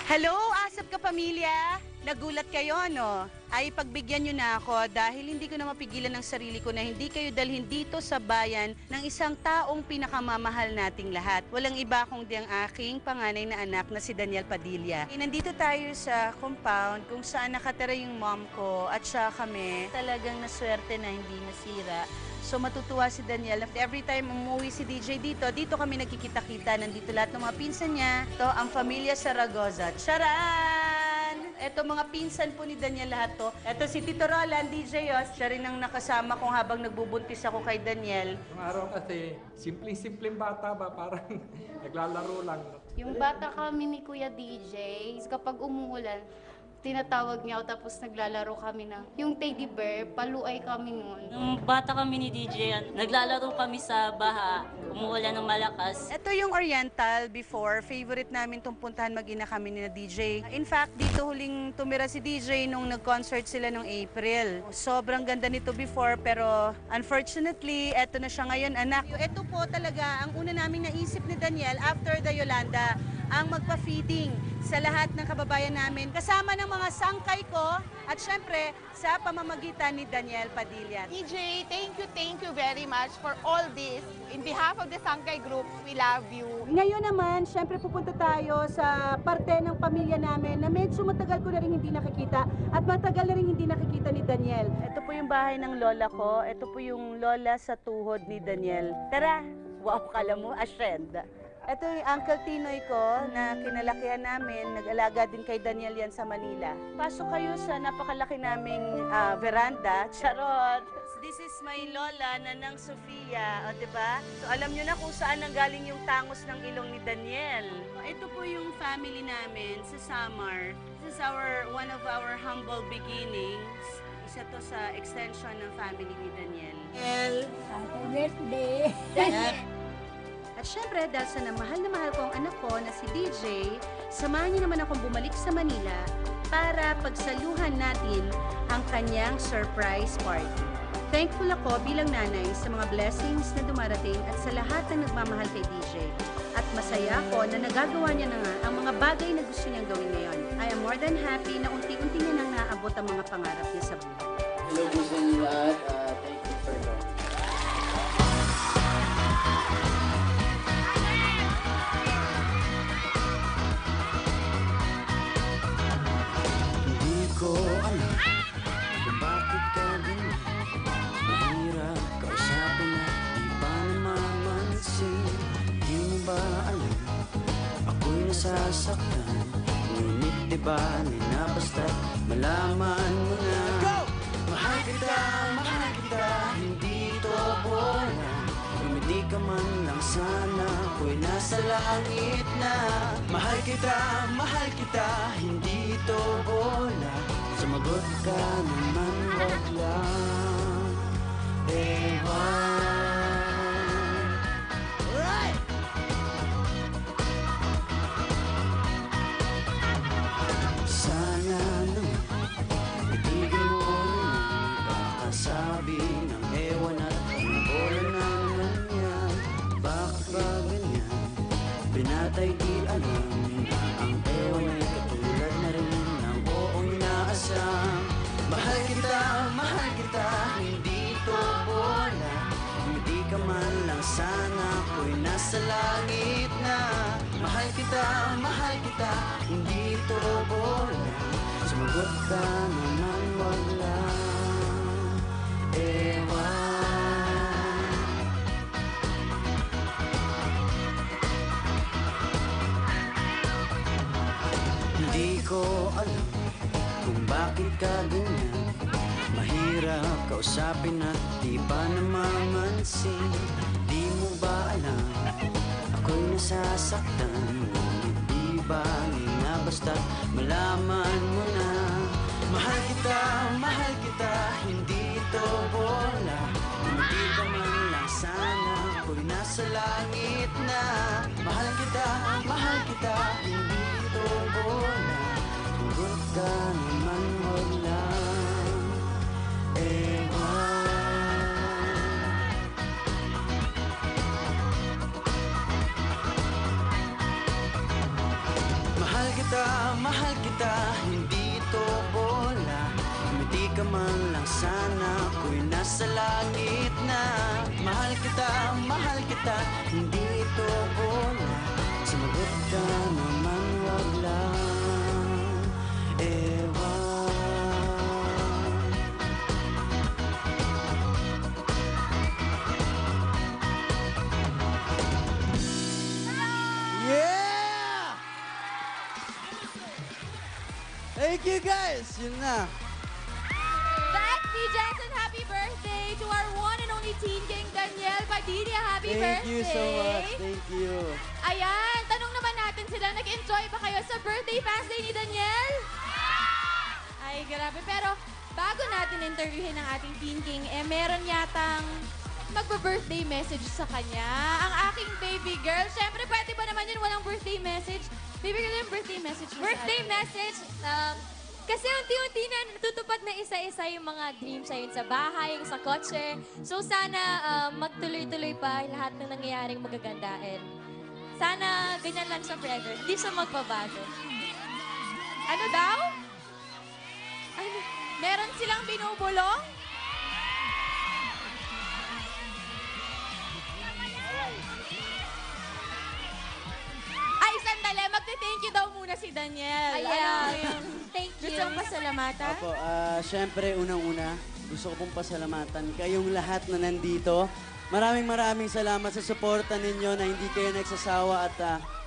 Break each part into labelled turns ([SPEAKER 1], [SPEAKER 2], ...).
[SPEAKER 1] Hello, Asap ka pamilya! Nagulat kayo, no? Ay pagbigyan nyo na ako dahil hindi ko na mapigilan ng sarili ko na hindi kayo dalhin dito sa bayan ng isang taong pinakamamahal nating lahat. Walang iba kundi ang aking panganay na anak na si Daniel Padilla. Nandito tayo sa compound kung saan nakatira yung mom ko at siya kami. Talagang naswerte na hindi nasira. So matutuwa si Daniel. Every time umuwi si DJ dito kami nagkikita-kita. Nandito lahat ng mga pinsan niya. Ito ang pamilya Zaragoza. Charan! Ito mga pinsan po ni Daniel lahat to. Ito si Tito Roland, DJ Yos. Siya rin ang nakasama kong habang nagbubuntis ako kay Daniel.
[SPEAKER 2] Yung araw kasi, simpleng-simpleng bata ba? Parang naglalaro lang.
[SPEAKER 3] Yung bata kami ni Kuya DJ, kapag umuulan, tinatawag niya ako tapos naglalaro kami ng yung teddy bear, paluay kami noon.
[SPEAKER 4] Nung bata kami ni DJ, naglalaro kami sa baha, umuulan ng malakas.
[SPEAKER 1] Ito yung Oriental before. Favorite namin itong puntahan mag-ina kami ni na DJ. In fact, dito huling tumira si DJ nung nag-concert sila nung April. Sobrang ganda nito before pero unfortunately, eto na siya ngayon, anak. Ito po talaga ang una naming naisip ni Daniel after the Yolanda, ang magpa-feeding sa lahat ng kababayan namin kasama ng mga sangkay ko at syempre sa pamamagitan ni Daniel Padilla.
[SPEAKER 5] DJ, thank you very much for all this. In behalf of the Sangkay Group, we love you.
[SPEAKER 1] Ngayon naman, syempre pupunta tayo sa parte ng pamilya namin na medyo matagal ko na rin hindi nakikita at matagal na rin hindi nakikita ni Daniel. Ito po yung bahay ng lola ko. Ito po yung lola sa tuhod ni Daniel. Tara! Wow, kala mo, ascend. Ito yung Uncle Tinoy ko na kinalakihan namin. Nag-alaga din kay Daniel yan sa Manila. Pasok kayo sa napakalaki naming veranda. Charot! This is my lola, Nanang Sofia. O, diba? So, alam nyo na kung saan nanggaling yung tangos ng ilong ni Daniel. Ito po yung family namin sa Samar. This is one of our humble beginnings. Isa to sa extension ng family ni Daniel.
[SPEAKER 6] Happy birthday!
[SPEAKER 1] At syempre, dahil sa mahal na mahal ko ang anak ko na si DJ, samahan niyo naman akong bumalik sa Manila para pagsaluhan natin ang kanyang surprise party. Thankful ako bilang nanay sa mga blessings na dumarating at sa lahat ng nagmamahal kay DJ. At masaya ako na nagagawa niya na nga ang mga bagay na gusto niyang gawin ngayon. I am more than happy na unti-unti niya nang naabot ang mga pangarap niya sa buhay.
[SPEAKER 7] Hello po sa inyo lahat. Thank you for that.
[SPEAKER 8] Hindi ko alam kung bakit ka ganyan. Mahirap kausapin at di pa namamansin. Di mo ba alam ako'y nasasaktan? Ngunit di ba na basta't malaman mo na mahal kita, hindi to bola. Kung hindi ka man lang sana ako'y nasa langit na. Mahal kita, hindi to bola. Sumagot ka naman, wag lang ewan. Sana naman itigil mo naman kakasabi ng ewan at bola na naman yan. Bakit ba ganyan? Pinatay di alam na ang ewan ay katulad na rin ng oong inaasam. Mahal kita, hindi to bola. Kung hindi ka man lang sana ako'y nasa langit na. Mahal kita, hindi to bola. Sumagot ka naman, wag lang ewan. Hindi ko alam kung bakit ka ganyan. Mahirap kausapin at di pa namamansin. Di mo ba alam ako'y nasasaktan? Ngunit di ba na basta't malaman mo na mahal kita, hindi to bola. Kung di ka man lang sana ako'y nasa langit na. Mahal kita, hindi to bola. Tugot ka naman, wag lang ewan. Mahal kita, mahal kita, hindi ito bola. Umiti ka man lang sana, ako'y nasa langit na. Mahal kita, hindi ito bola. Sumagot ka naman, wag lang ewan. Yeah! Thank you guys! Yun na.
[SPEAKER 9] Lexi Jensen, happy birthday to our one and only Teen King Daniel Padilla. Happy
[SPEAKER 8] Thank
[SPEAKER 9] birthday.
[SPEAKER 8] you so much. Thank you.
[SPEAKER 9] Ayan, tanong naman natin sila, nag-enjoy ba kayo sa birthday fast day ni Daniel? Ay, grabe. Pero bago natin interviewin ang ating Teen King, meron yatang magpa-birthday message sa kanya. Ang aking baby girl. Siyempre, pwede ba naman yun walang birthday message? Baby girl, yung birthday message mo
[SPEAKER 6] Birthday message, kasi unti-unti na natutupad na isa-isa yung mga dreams ayun sa bahay, yung sa kotse. So sana magtuloy-tuloy pa lahat ng nangyayaring magaganda. And sana ganyan lang siya forever. Hindi siya magbabago.
[SPEAKER 9] Ano daw? Ano? Meron silang binubulong? Ay, sandali. Magte-thank you daw muna si Daniel.
[SPEAKER 6] Ayan. Thank you.
[SPEAKER 9] Gusto mong pasalamatan?
[SPEAKER 8] Opo, syempre, unang-una, gusto ko pong pasalamatan kayong lahat na nandito. Maraming salamat sa suporta ninyo na hindi kayo nagsasawa at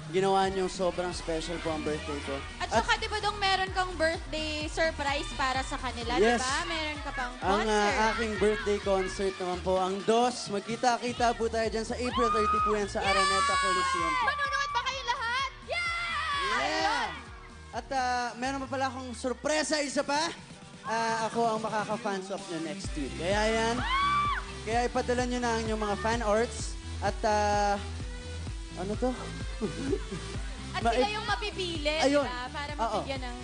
[SPEAKER 8] ginawa niyong sobrang special po ang birthday ko.
[SPEAKER 9] At saka, di ba dong meron kang birthday surprise para sa kanila,
[SPEAKER 8] Yes.
[SPEAKER 9] di ba? Meron ka pang
[SPEAKER 8] Ang
[SPEAKER 9] concert.
[SPEAKER 8] aking birthday concert naman po, ang DOS. Magkita-kita po tayo dyan sa April 30 po yan sa Araneta Coliseum.
[SPEAKER 9] Manonood ba kayo lahat?
[SPEAKER 8] Yeah! At meron pa pala akong sorpresa, isa pa. Ako ang makaka-fans of nyo next week. Kaya yan, kaya ipadala nyo na ang inyong mga fan arts. At ano to?
[SPEAKER 9] At sila yung mapipili, di
[SPEAKER 8] Ayun.
[SPEAKER 9] ba? Para
[SPEAKER 8] Oo.
[SPEAKER 9] mabigyan ng...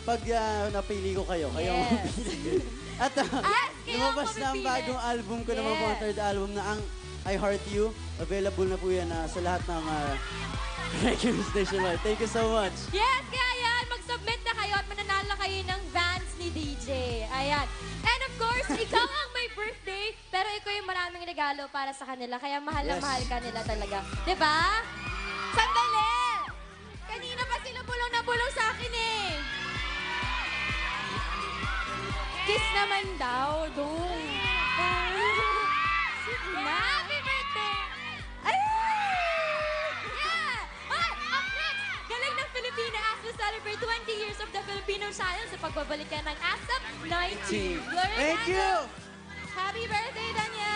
[SPEAKER 8] Pag napili ko kayo, kayo ang
[SPEAKER 9] Yes.
[SPEAKER 8] mapili. At
[SPEAKER 9] Yes, kayo ang
[SPEAKER 8] lumabas na ang
[SPEAKER 9] mapipili.
[SPEAKER 8] bagong album ko naman po, ang
[SPEAKER 9] Yes.
[SPEAKER 8] third album na ang I Heart You. Available na po yan sa lahat ng radio station. Thank you so much.
[SPEAKER 6] Yes, kaya yan, mag-submit na kayo at mananalo kayo ng Vans ni DJ. Ayan. And of course, ikaw ang may birthday, pero ikaw yung maraming regalo para sa kanila. Kaya mahal na
[SPEAKER 8] Yes.
[SPEAKER 6] mahal ka nila talaga. Diba?
[SPEAKER 9] Sandali! Kanina pa sila bulong na bulong sa akin eh. Kiss naman daw, dong.
[SPEAKER 6] Happy birthday!
[SPEAKER 9] Ay!
[SPEAKER 6] Yeah! Ay, up next, galing ng Filipina as we celebrate 20 years of the Filipino channel sa pagbabalik ng ASAP 19. Gloria
[SPEAKER 8] Thank
[SPEAKER 6] Gago!
[SPEAKER 8] you!
[SPEAKER 9] Happy birthday, Daniel!